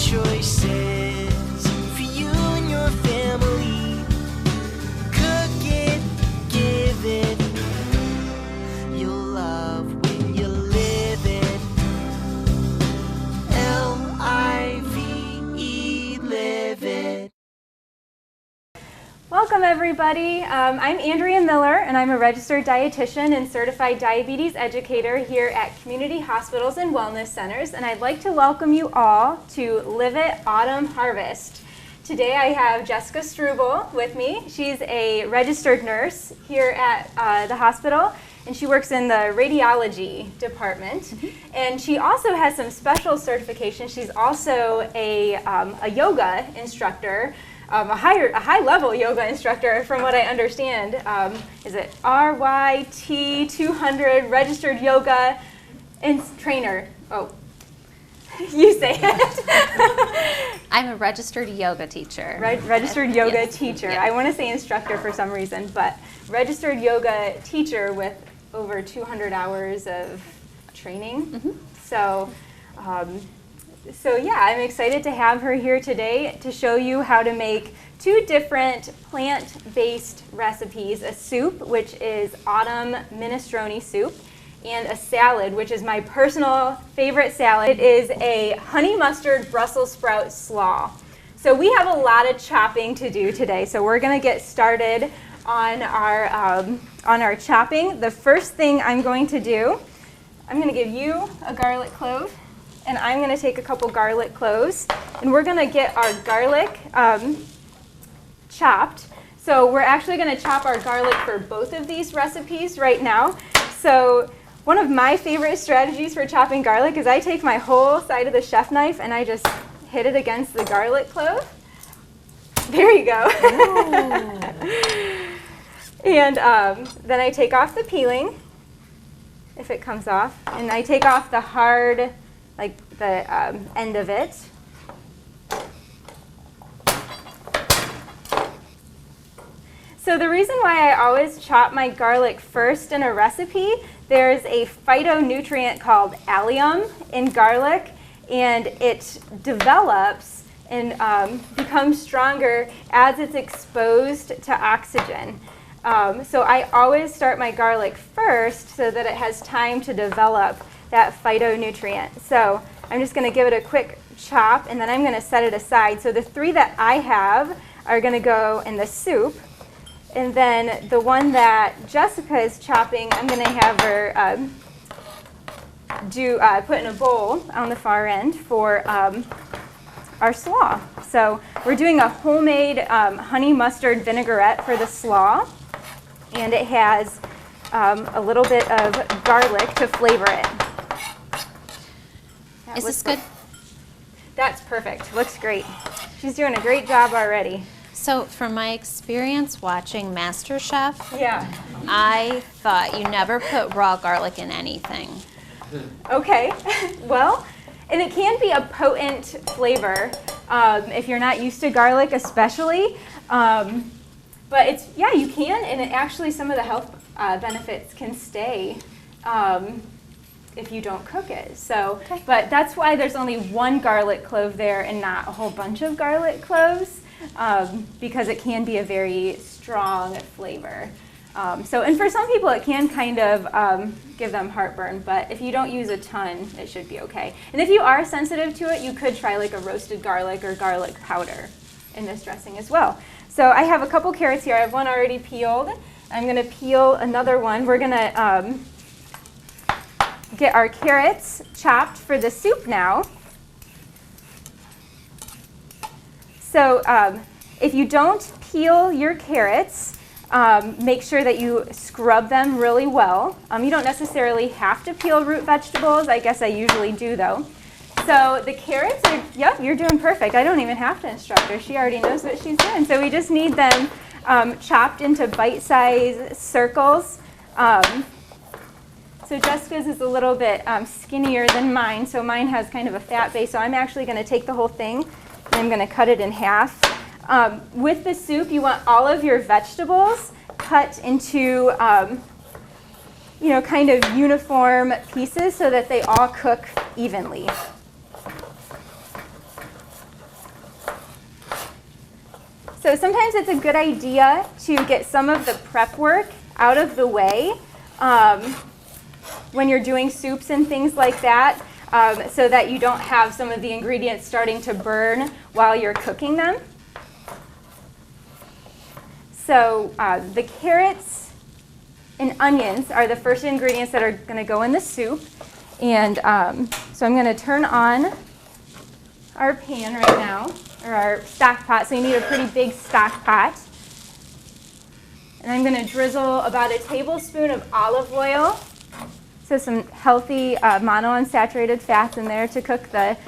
choices for you and your family. Cook it, give it. You'll love when you live it. L-I-V-E, live it. Welcome everybody. I'm Andrea Miller and I'm a registered dietitian and certified diabetes educator here at community hospitals and wellness centers, and I'd like to welcome you all to Live It Autumn Harvest. Today I have Jessica Struble with me. She's a registered nurse here at the hospital, and she works in the radiology department. And she also has some special certifications. She's also a yoga instructor. A high-level yoga instructor, from what I understand. Is it RYT 200 registered yoga and trainer? Oh, you say it. I'm a registered yoga teacher. Registered yoga Yes. teacher. Yeah. I want to say instructor for some reason, but registered yoga teacher with over 200 hours of training. So yeah, I'm excited to have her here today to show you how to make two different plant-based recipes, a soup, which is autumn minestrone soup, and a salad, which is my personal favorite salad. It is a honey mustard Brussels sprout slaw. So we have a lot of chopping to do today, so we're going to get started on our chopping. The first thing I'm going to do, I'm going to give you a garlic clove. And I'm going to take a couple garlic cloves, and we're going to get our garlic chopped. So we're actually going to chop our garlic for both of these recipes right now. So one of my favorite strategies for chopping garlic is I take my whole side of the chef knife and I just hit it against the garlic clove. There you go. And then I take off the peeling, if it comes off, and I take off the hard, like the end of it. So the reason why I always chop my garlic first in a recipe, there's a phytonutrient called allium in garlic, and it develops and becomes stronger as it's exposed to oxygen. So I always start my garlic first so that it has time to develop that phytonutrient. So I'm just going to give it a quick chop, and then I'm going to set it aside. So the three that I have are going to go in the soup, and then the one that Jessica is chopping, I'm going to have her put in a bowl on the far end for our slaw. So we're doing a homemade honey mustard vinaigrette for the slaw, and it has a little bit of garlic to flavor it. Is this good? That's perfect. Looks great. She's doing a great job already. So from my experience watching MasterChef, Yeah. I thought you never put raw garlic in anything. Okay. Well, and it can be a potent flavor if you're not used to garlic especially. But it's, yeah, you can, and it actually some of the health benefits can stay if you don't cook it. So, but that's why there's only one garlic clove there and not a whole bunch of garlic cloves, because it can be a very strong flavor. And for some people it can kind of give them heartburn, but if you don't use a ton, it should be okay. And if you are sensitive to it, you could try like a roasted garlic or garlic powder in this dressing as well. So I have a couple carrots here. I have one already peeled. I'm going to peel another one. We're going to get our carrots chopped for the soup now. So if you don't peel your carrots, make sure that you scrub them really well. You don't necessarily have to peel root vegetables. I guess I usually do though. So the carrots are, yep, you're doing perfect. I don't even have to instruct her. She already knows what she's doing. So we just need them chopped into bite-sized circles. So Jessica's is a little bit skinnier than mine, so mine has kind of a fat base. So I'm actually going to take the whole thing and I'm going to cut it in half. With the soup, you want all of your vegetables cut into kind of uniform pieces so that they all cook evenly. So sometimes it's a good idea to get some of the prep work out of the way when you're doing soups and things like that, so that you don't have some of the ingredients starting to burn while you're cooking them. So the carrots and onions are the first ingredients that are going to go in the soup. And so I'm going to turn on our pan right now, or our stock pot. So you need a pretty big stock pot. And I'm going to drizzle about a tablespoon of olive oil. So some healthy monounsaturated fats in there to cook the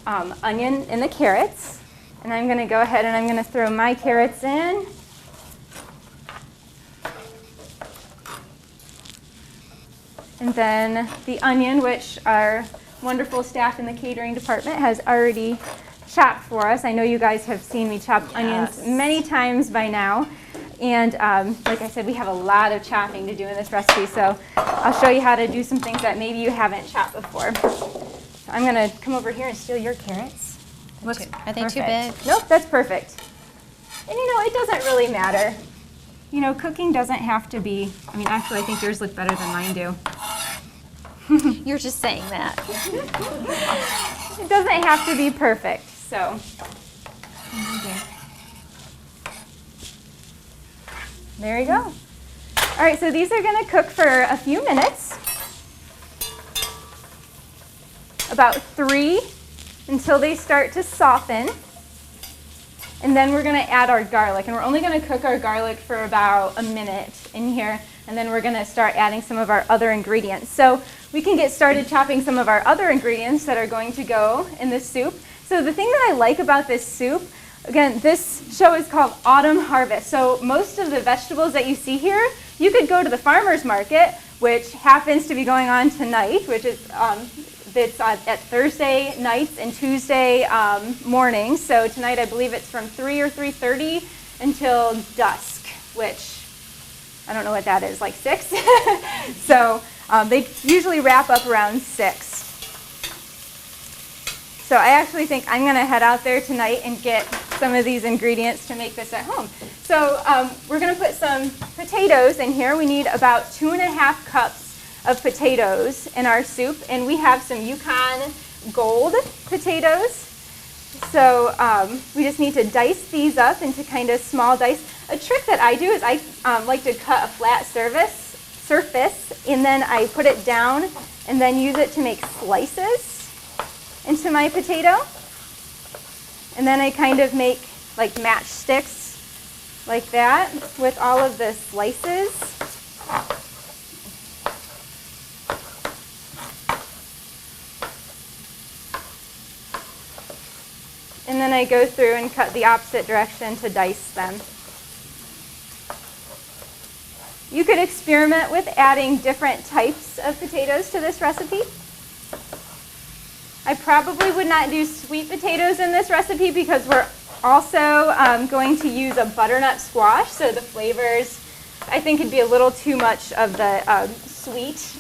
onion and the carrots. And I'm going to go ahead and I'm going to throw my carrots in. And then the onion, which our wonderful staff in the catering department has already chopped for us. I know you guys have seen me chop onions many times by now. And like I said, we have a lot of chopping to do in this recipe, so I'll show you how to do some things that maybe you haven't chopped before. So I'm going to come over here and steal your carrots. Looks Are they too perfect. big? Nope, that's perfect. And you know, it doesn't really matter. You know, cooking doesn't have to be, I mean, actually, I think yours look better than mine do. You're just saying that. It doesn't have to be perfect, so. There you go. All right, so these are going to cook for a few minutes, about 3 until they start to soften. And then we're going to add our garlic, and we're only going to cook our garlic for about a minute in here, and then we're going to start adding some of our other ingredients. So we can get started chopping some of our other ingredients that are going to go in this soup. So the thing that I like about this soup, again, this show is called Autumn Harvest. So most of the vegetables that you see here, you could go to the farmer's market, which happens to be going on tonight, which is it's at Thursday nights and Tuesday mornings. So tonight I believe it's from 3 or 3:30 until dusk, which I don't know what that is, like 6? So they usually wrap up around 6. So I actually think I'm going to head out there tonight and get some of these ingredients to make this at home. So we're going to put some potatoes in here. We need about 2.5 cups of potatoes in our soup, and we have some Yukon Gold potatoes. So we just need to dice these up into kind of small dice. A trick that I do is I like to cut a flat surface, and then I put it down and then use it to make slices into my potato. And then I kind of make like matchsticks like that with all of the slices. And then I go through and cut the opposite direction to dice them. You could experiment with adding different types of potatoes to this recipe. I probably would not do sweet potatoes in this recipe because we're also going to use a butternut squash, so the flavors, I think it'd be a little too much of the sweet,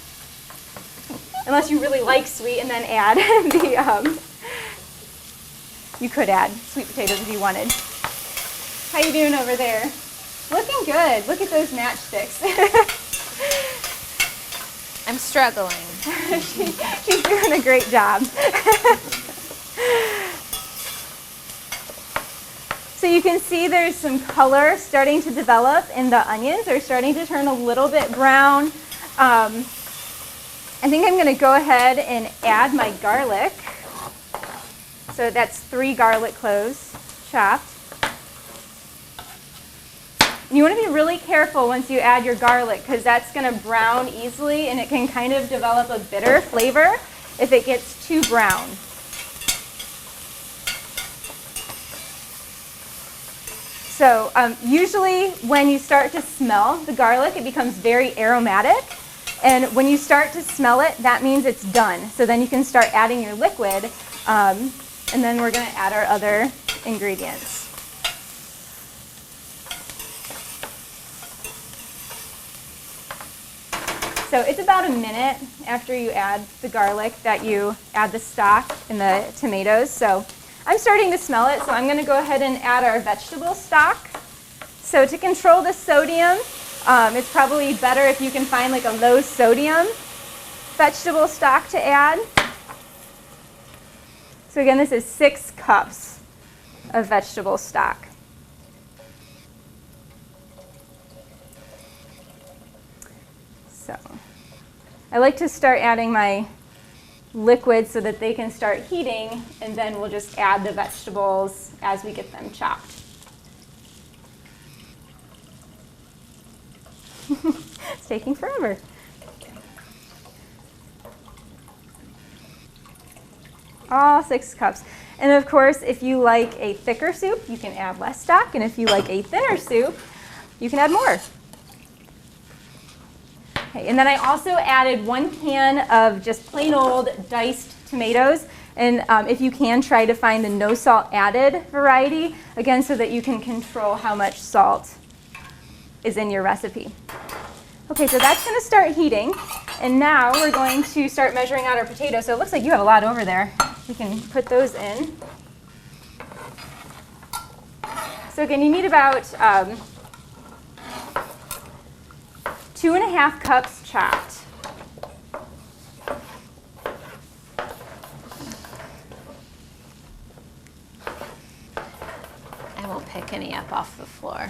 unless you really like sweet, and then add the, you could add sweet potatoes if you wanted. How you doing over there? Looking good. Look at those matchsticks. I'm struggling. She's doing a great job. So you can see there's some color starting to develop in the onions. They're starting to turn a little bit brown. I think I'm going to go ahead and add my garlic. So that's 3 garlic cloves chopped. And you want to be really careful once you add your garlic because that's going to brown easily and it can kind of develop a bitter flavor if it gets too brown. So usually when you start to smell the garlic, it becomes very aromatic. And when you start to smell it, that means it's done. So then you can start adding your liquid, and then we're going to add our other ingredients. So it's about a minute after you add the garlic that you add the stock and the tomatoes. So I'm starting to smell it, so I'm going to go ahead and add our vegetable stock. So to control the sodium, it's probably better if you can find like a low sodium vegetable stock to add. So again, this is 6 cups of vegetable stock. So I like to start adding my liquids so that they can start heating, and then we'll just add the vegetables as we get them chopped. It's taking forever. All 6 cups. And of course, if you like a thicker soup, you can add less stock, and if you like a thinner soup, you can add more. Okay, and then I also added 1 can of just plain old diced tomatoes. And if you can, try to find the no salt added variety, again, so that you can control how much salt is in your recipe. Okay, so that's going to start heating. And now we're going to start measuring out our potatoes. So it looks like you have a lot over there. We can put those in. So again, you need about 2.5 cups chopped. I won't pick any up off the floor.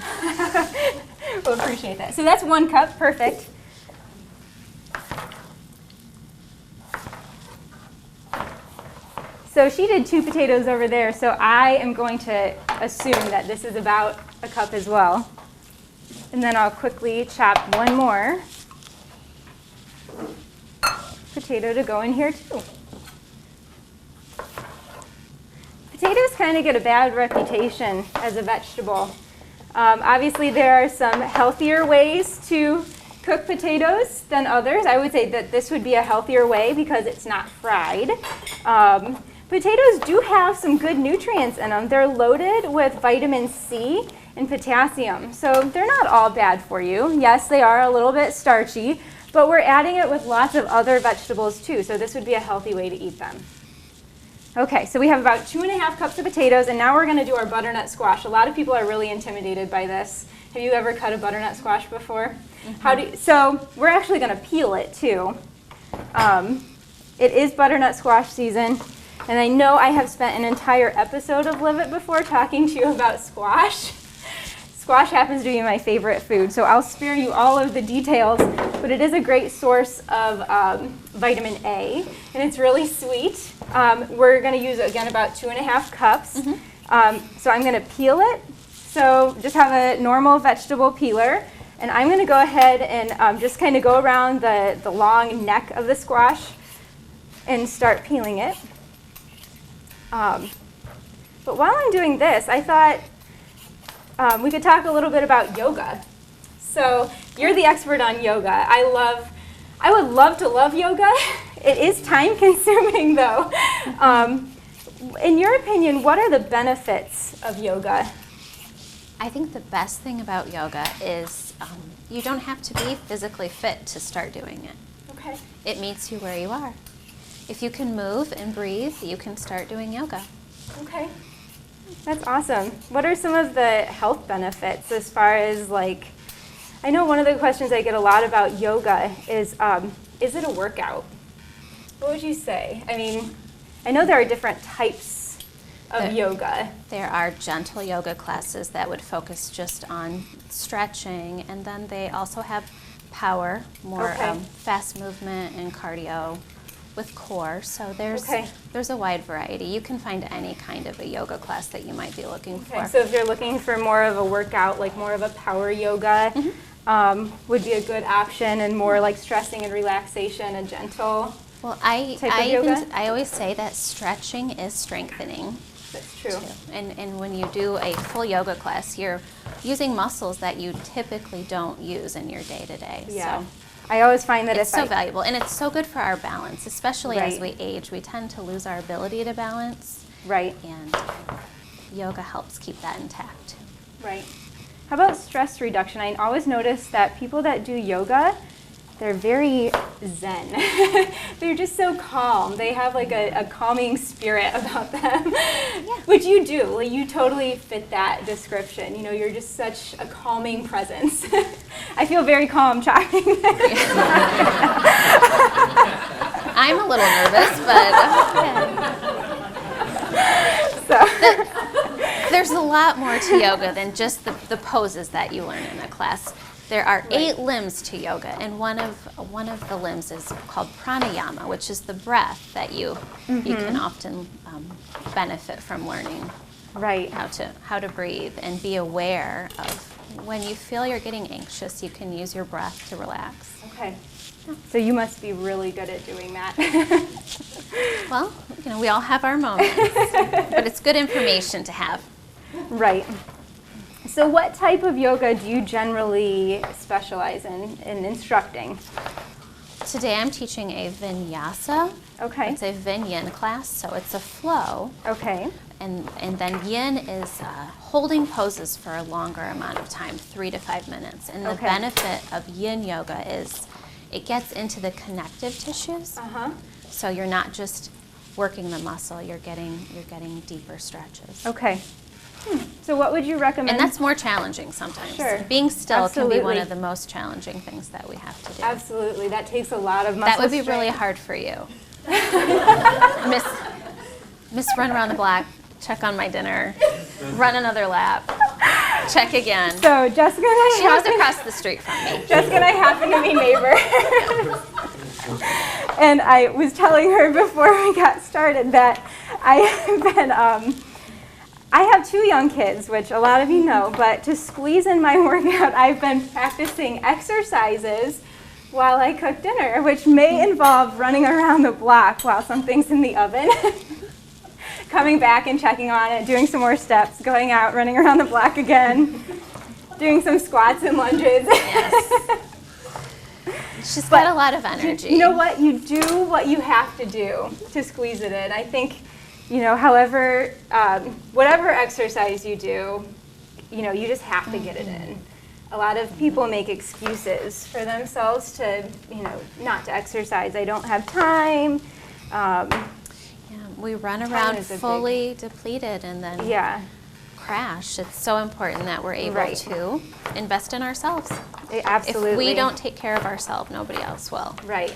We'll appreciate that. So that's 1 cup, perfect. So she did 2 potatoes over there, so I am going to assume that this is about a cup as well. And then I'll quickly chop 1 more potato to go in here too. Potatoes kind of get a bad reputation as a vegetable. Obviously, there are some healthier ways to cook potatoes than others. I would say that this would be a healthier way because it's not fried. Potatoes do have some good nutrients in them. They're loaded with vitamin C and potassium, so they're not all bad for you. Yes, they are a little bit starchy, but we're adding it with lots of other vegetables too, so this would be a healthy way to eat them. Okay, so we have about 2.5 cups of potatoes, and now we're going to do our butternut squash. A lot of people are really intimidated by this. Have you ever cut a butternut squash before? Mm-hmm. So we're actually going to peel it too. It is butternut squash season, and I know I have spent an entire episode of Live It before talking to you about squash. Squash happens to be my favorite food, so I'll spare you all of the details, but it is a great source of vitamin A, and it's really sweet. We're going to use, again, about 2.5 cups. Mm-hmm. So I'm going to peel it. So just have a normal vegetable peeler, and I'm going to go ahead and just kind of go around the long neck of the squash and start peeling it. But while I'm doing this, I thought we could talk a little bit about yoga. So you're the expert on yoga. I would love to love yoga. It is time consuming though. In your opinion, what are the benefits of yoga? I think the best thing about yoga is you don't have to be physically fit to start doing it. Okay. It meets you where you are. If you can move and breathe, you can start doing yoga. Okay. That's awesome. What are some of the health benefits as far as like, I know one of the questions I get a lot about yoga is it a workout? What would you say? I mean, I know there are different types of yoga. There are gentle yoga classes that would focus just on stretching, and then they also have power, more fast movement and cardio with core. So there's a wide variety. You can find any kind of a yoga class that you might be looking for. So if you're looking for more of a workout, like more of a power yoga, would be a good option, and more like stressing and relaxation, a gentle type of yoga? I always say that stretching is strengthening. That's true. Too. And when you do a full yoga class, you're using muscles that you typically don't use in your day-to-day. Yeah. So I always find that it's so valuable, and it's so good for our balance, especially as we age. We tend to lose our ability to balance. Right. And yoga helps keep that intact. Right. How about stress reduction? I always notice that people that do yoga they're very zen. They're just so calm. They have like a calming spirit about them, which you do. Like, you totally fit that description. You know, you're just such a calming presence. I feel very calm chatting. I'm a little nervous, but there's a lot more to yoga than just the poses that you learn in a class. There are 8 limbs to yoga, and one of the limbs is called pranayama, which is the breath that you can often benefit from learning. Right. How to breathe and be aware of when you feel you're getting anxious. You can use your breath to relax. Okay. So you must be really good at doing that. Well, you know, we all have our moments, but it's good information to have. Right. So what type of yoga do you generally specialize in instructing? Today I'm teaching a vinyasa. Okay. It's a vinyan class, so it's a flow. Okay. And then yin is holding poses for a longer amount of time, 3 to 5 minutes. And the benefit of yin yoga is it gets into the connective tissues. So you're not just working the muscle, you're getting deeper stretches. Okay. So what would you recommend? And that's more challenging sometimes. Sure. Being still Absolutely. can be one of the most challenging things that we have to do. Absolutely. That takes a lot of muscle That would be strength. really hard for you. Miss, run around the block, check on my dinner, run another lap, check again. So Jessica and I She lives across the street from me. Jessica and I happen to be neighbors. And I was telling her before we got started that I have 2 young kids, which a lot of you know, but to squeeze in my workout, I've been practicing exercises while I cook dinner, which may involve running around the block while something's in the oven, coming back and checking on it, doing some more steps, going out, running around the block again, doing some squats and lunges. Yes. She's got a lot of energy. You know what? You do what you have to do to squeeze it in. I think, you know, however, whatever exercise you do, you know, you just have to get it in. A lot of people make excuses for themselves to, you know, not to exercise. I don't have time. We run around fully depleted and then crash. It's so important that we're able to invest in ourselves. Absolutely. If we don't take care of ourselves, nobody else will. Right.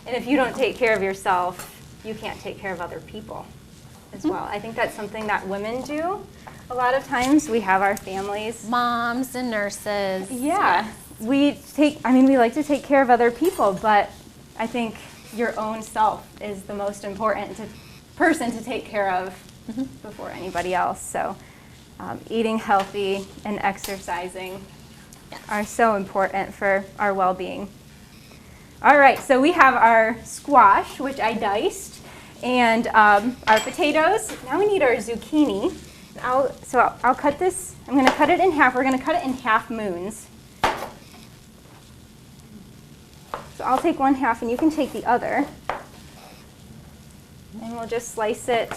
And if you don't take care of yourself, you can't take care of other people as well. I think that's something that women do. A lot of times we have our families. Moms and nurses. Yeah. We like to take care of other people, but I think your own self is the most important person to take care of before anybody else. So eating healthy and exercising are so important for our well-being. All right, so we have our squash, which I diced, and our potatoes. Now we need our zucchini. I'll cut this. I'm going to cut it in half. We're going to cut it in half moons. So I'll take one half, and you can take the other. And we'll just slice it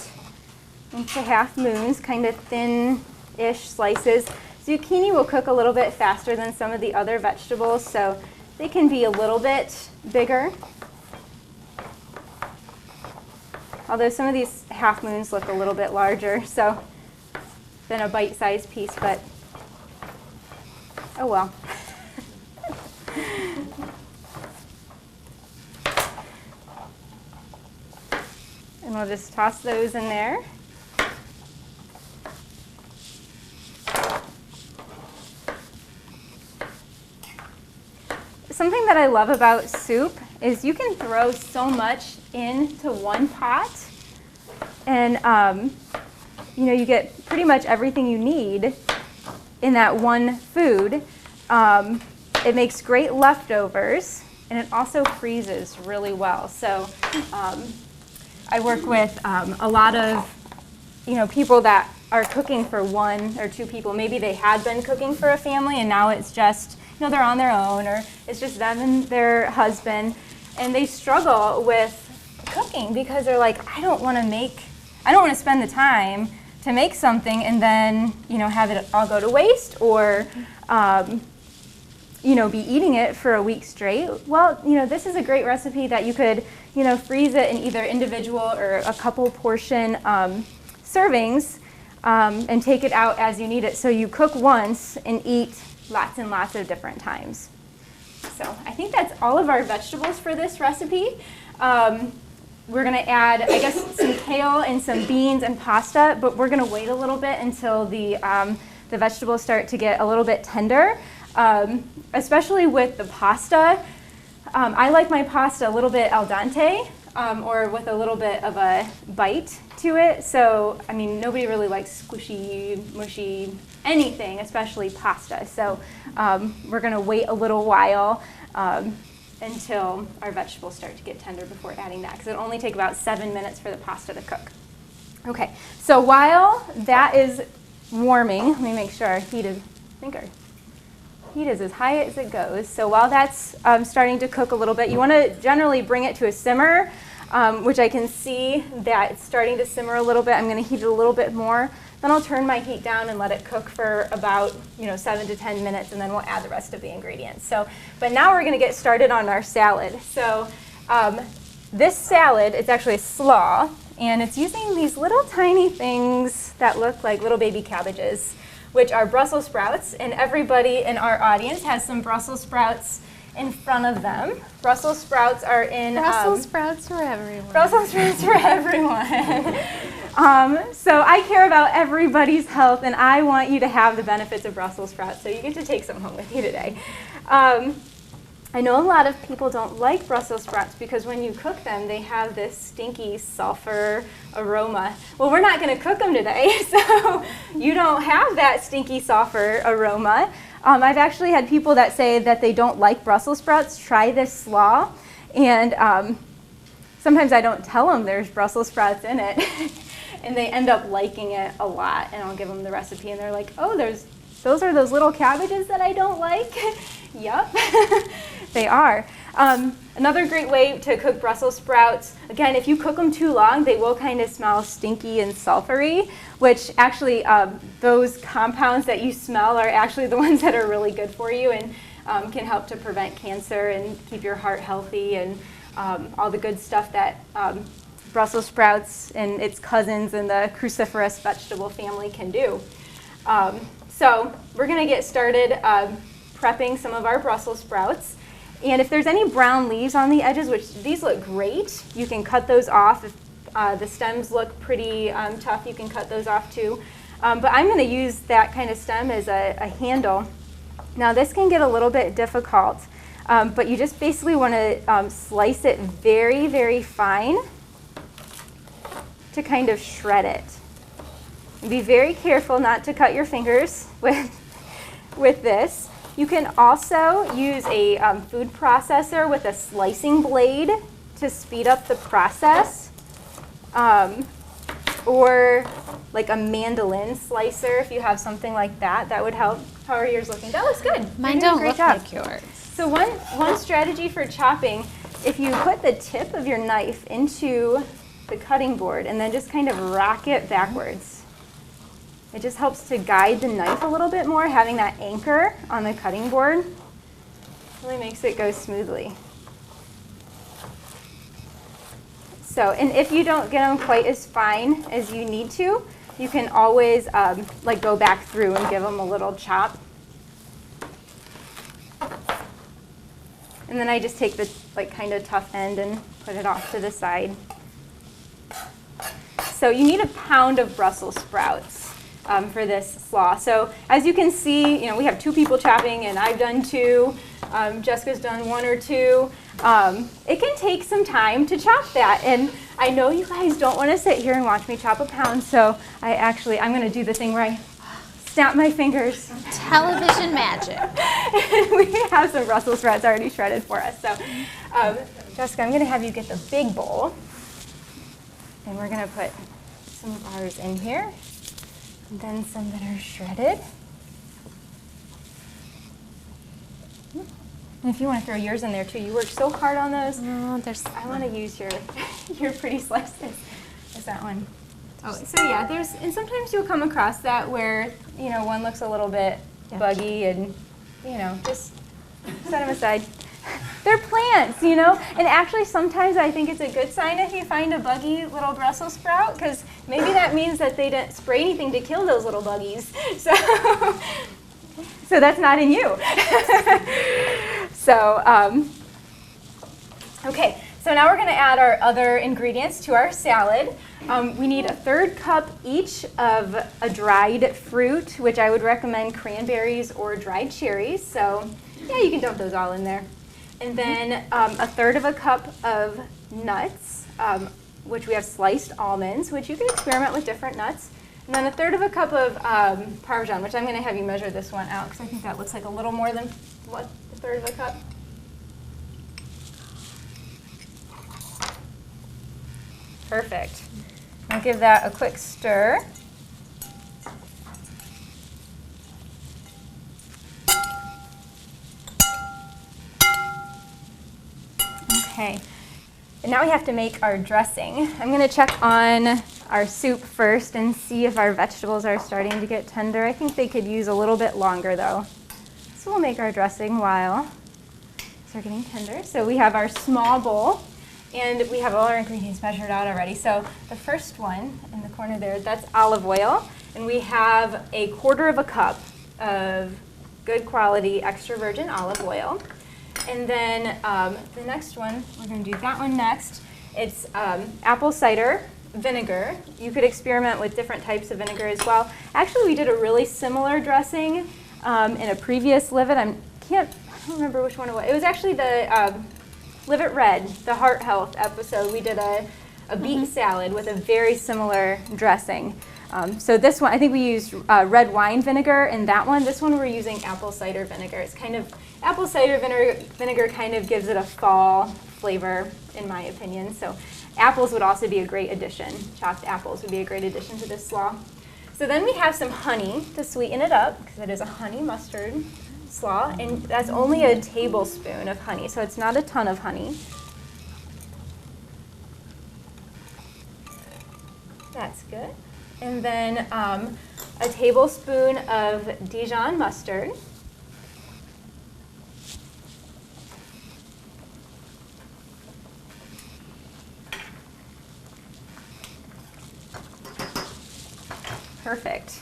into half moons, kind of thin-ish slices. Zucchini will cook a little bit faster than some of the other vegetables, so they can be a little bit bigger. Although some of these half moons look a little bit larger, so than a bite-sized piece, but oh well. And we'll just toss those in there. Something that I love about soup is you can throw so much into one pot, and you know, you get pretty much everything you need in that one food. It makes great leftovers, and it also freezes really well. So I work with a lot of, you know, people that are cooking for 1 or 2 people. Maybe they had been cooking for a family, and now it's just, you know, they're on their own, or it's just them and their husband, and they struggle with cooking because they're like, I don't want to spend the time to make something and then, you know, have it all go to waste, or be eating it for a week straight, well, this is a great recipe that you could, freeze it in either individual or a couple portion servings and take it out as you need it. So you cook once and eat lots and lots of different times. So I think that's all of our vegetables for this recipe. We're going to add, I guess, some kale and some beans and pasta, but we're going to wait a little bit until the vegetables start to get a little bit tender, especially with the pasta. I like my pasta a little bit al dente or with a little bit of a bite to it. So, I mean, nobody really likes squishy, mushy, anything, especially pasta. So we're going to wait a little while until our vegetables start to get tender before adding that, because it'll only take about 7 minutes for the pasta to cook. Okay, so while that is warming, let me make sure our heat is, I think our heat is as high as it goes. So while that's starting to cook a little bit, you want to generally bring it to a simmer, which I can see that it's starting to simmer a little bit. I'm going to heat it a little bit more. Then I'll turn my heat down and let it cook for about 7 to 10 minutes, and then we'll add the rest of the ingredients. So, but now we're going to get started on our salad. So this salad, it's actually a slaw, and it's using these little tiny things that look like little baby cabbages, which are Brussels sprouts, and everybody in our audience has some Brussels sprouts in front of them. Brussels sprouts are in... Brussels sprouts for everyone. Brussels sprouts for everyone. So I care about everybody's health, and I want you to have the benefits of Brussels sprouts, so you get to take some home with you today. I know a lot of people don't like Brussels sprouts because when you cook them, they have this stinky sulfur aroma. Well, we're not going to cook them today, so you don't have that stinky sulfur aroma. I've actually had people that say that they don't like Brussels sprouts try this slaw, and sometimes I don't tell them there's Brussels sprouts in it, and they end up liking it a lot, and I'll give them the recipe, and they're like, oh, those are those little cabbages that I don't like? Yup, they are. Another great way to cook Brussels sprouts, again, if you cook them too long, they will kind of smell stinky and sulfury, which actually those compounds that you smell are actually the ones that are really good for you and can help to prevent cancer and keep your heart healthy and all the good stuff that Brussels sprouts and its cousins in the cruciferous vegetable family can do. So we're going to get started prepping some of our Brussels sprouts. And if there's any brown leaves on the edges, which these look great, you can cut those off. If the stems look pretty tough, you can cut those off too. But I'm going to use that kind of stem as a handle. Now this can get a little bit difficult, but you just basically want to slice it very, very fine to kind of shred it. And be very careful not to cut your fingers with this. You can also use a food processor with a slicing blade to speed up the process, or like a mandolin slicer if you have something like that. That would help. How are yours looking? That looks good. Mine don't look like yours. So one strategy for chopping, if you put the tip of your knife into the cutting board and then just kind of rock it backwards. It just helps to guide the knife a little bit more. Having that anchor on the cutting board really makes it go smoothly. So, and if you don't get them quite as fine as you need to, you can always like go back through and give them a little chop. And then I just take the kind of tough end and put it off to the side. So you need a pound of Brussels sprouts for this slaw. So as you can see, we have 2 people chopping, and I've done 2. Jessica's done 1 or 2. It can take some time to chop that, and I know you guys don't want to sit here and watch me chop a pound, so I'm going to do the thing where I snap my fingers. Television magic. We have some Brussels sprouts already shredded for us. So Jessica, I'm going to have you get the big bowl, and we're going to put some of ours in here. And then some that are shredded. And if you want to throw yours in there too, you worked so hard on those. No, I want to use your pretty slices. Is that one? Oh, so yeah, and sometimes you'll come across that where one looks a little bit buggy, and just Set them aside. They're plants, you know? And actually, sometimes I think it's a good sign if you find a buggy little Brussels sprout, because maybe that means that they didn't spray anything to kill those little buggies. So that's not in you. Okay, so now we're going to add our other ingredients to our salad. We need 1/3 cup each of a dried fruit, which I would recommend cranberries or dried cherries. So yeah, you can dump those all in there. And then 1/3 cup of nuts, which we have sliced almonds, which you can experiment with different nuts. And then 1/3 cup of Parmesan, which I'm going to have you measure this one out, because I think that looks like a little more than, what, 1/3 cup? Perfect. I'll give that a quick stir. Okay, and now we have to make our dressing. I'm going to check on our soup first and see if our vegetables are starting to get tender. I think they could use a little bit longer though. So we'll make our dressing while they're getting tender. So we have our small bowl, and we have all our ingredients measured out already. So the first one in the corner there, that's olive oil, and we have 1/4 cup of good quality extra virgin olive oil. And then the next one, we're going to do that one next. It's apple cider vinegar. You could experiment with different types of vinegar as well. Actually, we did a really similar dressing in a previous Live It. I don't remember which one it was. It was actually the Live It Red, the heart health episode. We did a beet salad with a very similar dressing. So this one, I think we used red wine vinegar in that one. This one we're using apple cider vinegar. It's kind of, apple cider vinegar kind of gives it a fall flavor, in my opinion. So apples would also be a great addition. Chopped apples would be a great addition to this slaw. So then we have some honey to sweeten it up, because it is a honey mustard slaw, and that's only a tablespoon of honey, so it's not a ton of honey. That's good. And then a tablespoon of Dijon mustard. Perfect.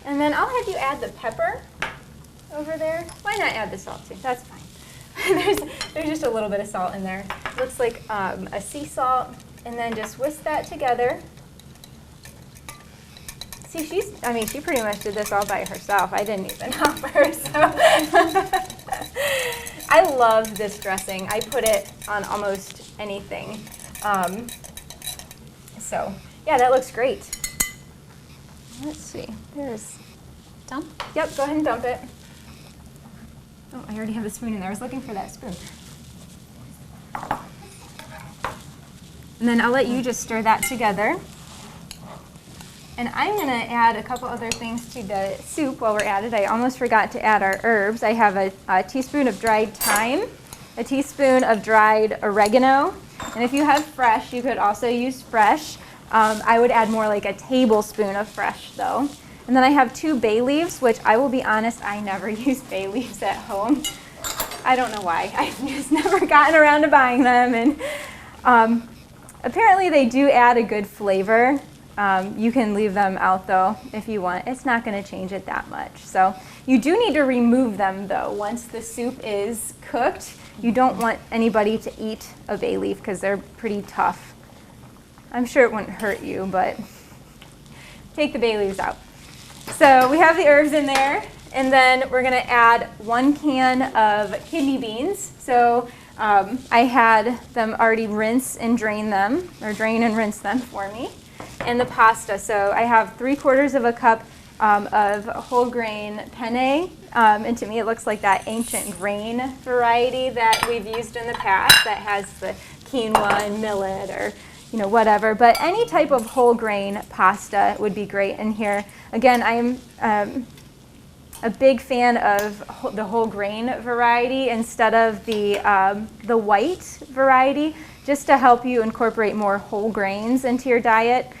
And then I'll have you add the pepper over there. Why not add the salt too? That's fine. there's just a little bit of salt in there. Looks like a sea salt. And then just whisk that together. See, she pretty much did this all by herself. I didn't even help her, so. I love this dressing. I put it on almost anything. So, yeah, that looks great. Let's see, there's, Dump? Yep, go ahead and dump it. Oh, I already have a spoon in there. I was looking for that spoon. And then I'll let you just stir that together. And I'm going to add a couple other things to the soup while we're at it. I almost forgot to add our herbs. I have a teaspoon of dried thyme, a teaspoon of dried oregano, and if you have fresh, you could also use fresh. I would add more like a tablespoon of fresh though. And then I have 2 bay leaves, which I will be honest, I never use bay leaves at home. I don't know why. I've just never gotten around to buying them. And apparently they do add a good flavor. You can leave them out though if you want. It's not going to change it that much. So you do need to remove them though once the soup is cooked. You don't want anybody to eat a bay leaf because they're pretty tough. I'm sure it wouldn't hurt you, but take the bay leaves out. So we have the herbs in there, and then we're going to add 1 can of kidney beans. So I had them already rinse and drain them, or drain and rinse them for me. And the pasta, so I have 3/4 cup of whole grain penne, and to me it looks like that ancient grain variety that we've used in the past that has the quinoa and millet or whatever, but any type of whole grain pasta would be great in here. Again, I'm a big fan of the whole grain variety instead of the white variety, just to help you incorporate more whole grains into your diet,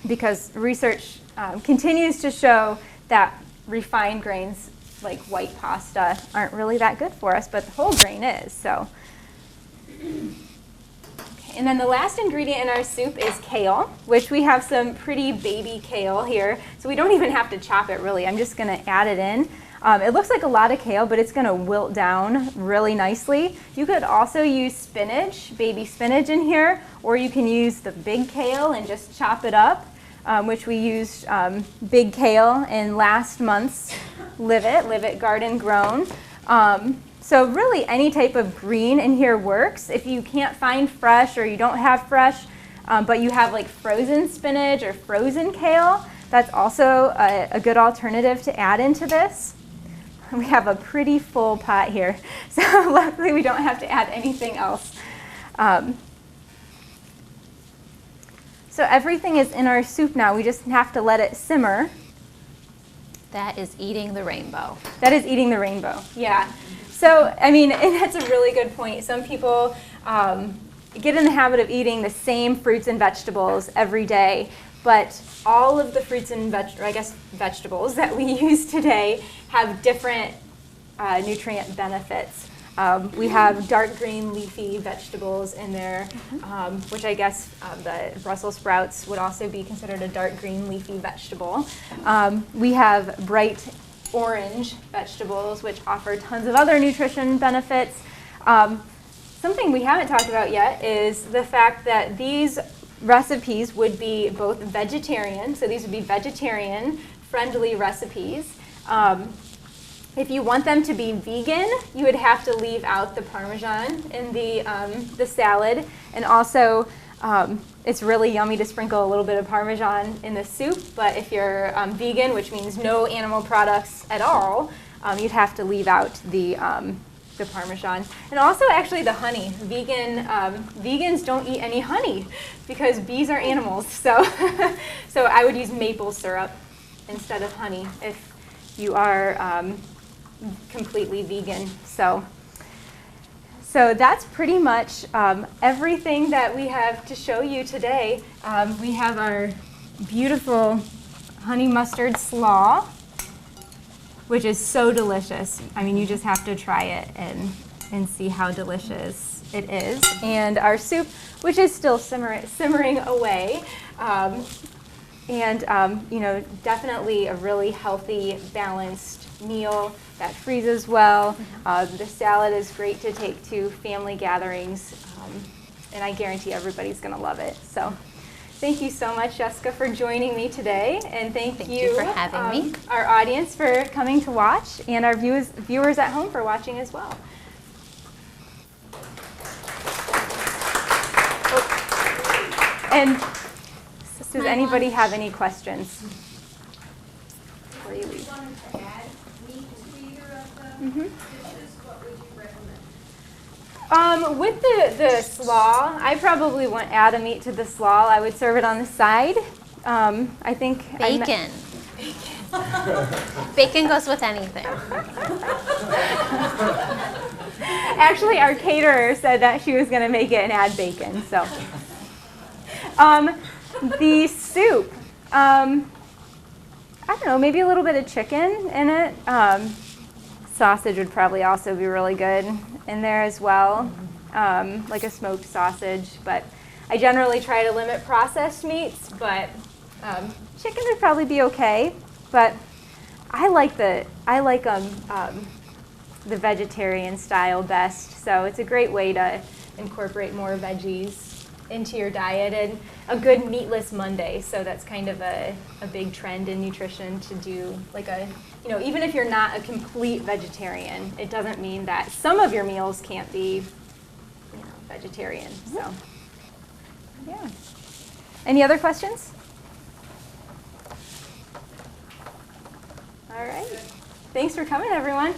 because research continues to show that refined grains like white pasta aren't really that good for us, but the whole grain is. So, and then the last ingredient in our soup is kale, which we have some pretty baby kale here. So we don't even have to chop it really. I'm just going to add it in. It looks like a lot of kale, but it's going to wilt down really nicely. You could also use spinach, baby spinach in here, or you can use the big kale and just chop it up, which we used big kale in last month's Live It Garden Grown. So really any type of green in here works. If you can't find fresh or you don't have fresh, but you have like frozen spinach or frozen kale, that's also a good alternative to add into this. We have a pretty full pot here, so luckily we don't have to add anything else. So everything is in our soup now. We just have to let it simmer. That is eating the rainbow. That is eating the rainbow, yeah. So, I mean, and that's a really good point. Some people get in the habit of eating the same fruits and vegetables every day, but all of the fruits and vegetables that we use today have different nutrient benefits. We have dark green leafy vegetables in there, which I guess the Brussels sprouts would also be considered a dark green leafy vegetable. We have bright orange vegetables, which offer tons of other nutrition benefits. Something we haven't talked about yet is the fact that these recipes would be both vegetarian, so these would be vegetarian-friendly recipes. If you want them to be vegan, you would have to leave out the Parmesan in the salad. And also, it's really yummy to sprinkle a little bit of Parmesan in the soup, but if you're vegan, which means no animal products at all, you'd have to leave out the Parmesan. And also actually the honey. Vegans don't eat any honey because bees are animals. So, so I would use maple syrup instead of honey if you are completely vegan. So that's pretty much everything that we have to show you today. We have our beautiful honey mustard slaw, which is so delicious. I mean, you just have to try it and see how delicious it is. And our soup, which is still simmering away. You know, definitely a really healthy, balanced meal that freezes well. The salad is great to take to family gatherings, and I guarantee everybody's going to love it. So thank you so much, Jessica, for joining me today, and thank you for having me. Our audience for coming to watch, and our viewers at home for watching as well. And does anybody have any questions before you leave? With the slaw, I probably wouldn't add a meat to the slaw. I would serve it on the side. I think bacon. Bacon goes with anything. Actually, our caterer said that she was going to make it and add bacon. So, the soup. I don't know, maybe a little bit of chicken in it. Sausage would probably also be really good in there as well, like a smoked sausage. But I generally try to limit processed meats, but chicken would probably be okay. But I like the vegetarian style best. So it's a great way to incorporate more veggies into your diet, and a good meatless Monday. So that's kind of a big trend in nutrition to do like even if you're not a complete vegetarian, it doesn't mean that some of your meals can't be vegetarian. So yeah. Any other questions? All right. Thanks for coming, everyone.